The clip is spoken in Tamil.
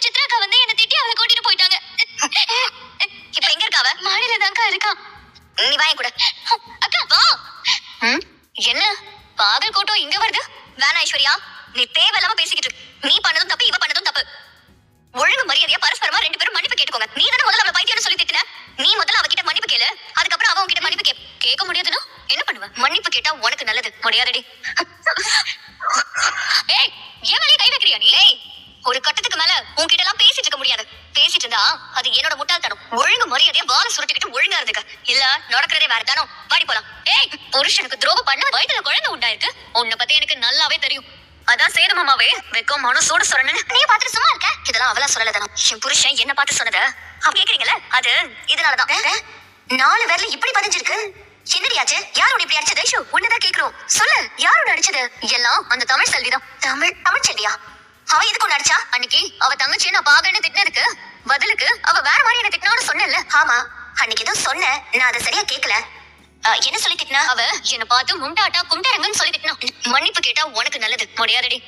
சித்ராக்கா வந்து என்ன திட்டி அவளை கூட்டிட்டு போயிட்டாங்க. இப்ப எங்க இருக்கா அவ? மாடியில தான்க்கா இருக்கா. நீ வாய கூட. அக்கா வா. என்ன பாகல் கூட்டம் இங்க வருது? வேணா ஐஸ்வர்யா, நீ தேவையில்லாம பேசிக்கிட்டு இருக்கு. நீ பண்ணதும் தப்பு, இவ பண்ணதும் தப்பு. ஒழுங்கு மரியாதையா பரஸ்பரமா 2 பேரும் மன்னிப்பு கேட்டுக்கோங்க. நீ தானே முதல்ல அவளை பைத்தியம்னு சொல்லி திட்டின. நீ முதல்ல அவகிட்ட மன்னிப்பு கேளு, அதுக்கப்புறம் அவ உன்கிட்ட மன்னிப்பு கேட்க முடியாதுன்னா என்ன பண்ணுவ? மன்னிப்பு கேட்டா உனக்கு நல்லது. முடியாதடி. ஏய், ஏன் மேலே கை வைக்கிறியா நீ? ஏய், ஒரு கட்டத்துக்கு மேல உன்கிட்ட எல்லாம் பேசிட்டு இருக்க முடியாது. பேசிட்டு இருந்தா அது என்னோட முட்டாள்தனம். ஒழுங்கு மரியாதையா வாழ சுருட்டிக்கிட்டு ஒழுங்கா இருந்துக்க. இல்ல நடக்கிறதே வேற தானோ. வாடி போலாம். ஏய், புருஷனுக்கு துரோகம் பண்ண வயித்துல குழந்தை உண்டாயிருக்கு. உன்னை பத்தி எனக்கு நல்லாவே தெரியும். அதான் சேது மாமாவே வெக்கம் மனசோட சொல்லணும்னு நீ பாத்துட்டு சும்மா இருக்க. இதெல்லாம் அவளா சொல்லலதானோ. என் புருஷன் என்ன பார்த்து சொன்னத அவ கேக்குறீங்கல்ல, அது இதனாலதான் 4 பேர்ல இப்படி பதிஞ்சிருக்கு. என்னடியாச்சு? யாரோட இப்படி அடிச்சது? ஐயோ, உன்னதான் கேக்குறோம். சொல்லு, யாரோட அடிச்சது? எல்லாம் அந்த தமிழ் செல்விதான். தமிழ் செல்வியா? அவ எதுக்கு ஒண்ணு அடிச்சா? அன்னைக்கு அவ தங்கச்சி நான் பாகன்னு திட்டினதுக்கு பதிலுக்கு அவ வேற மாதிரி என்ன திட்டினான்னு சொன்னேன்ல. ஆமா, அன்னைக்கு ஏதோ சொன்னேன், நான் அதை சரியா கேட்கல. என்ன சொல்லி திட்டினா? அவ என்ன பார்த்து முண்டாட்டா குண்டரங்கன்னு சொல்லி திட்டினா. மன்னிப்பு கேட்டா உனக்கு நல்லது. முடியாதடி.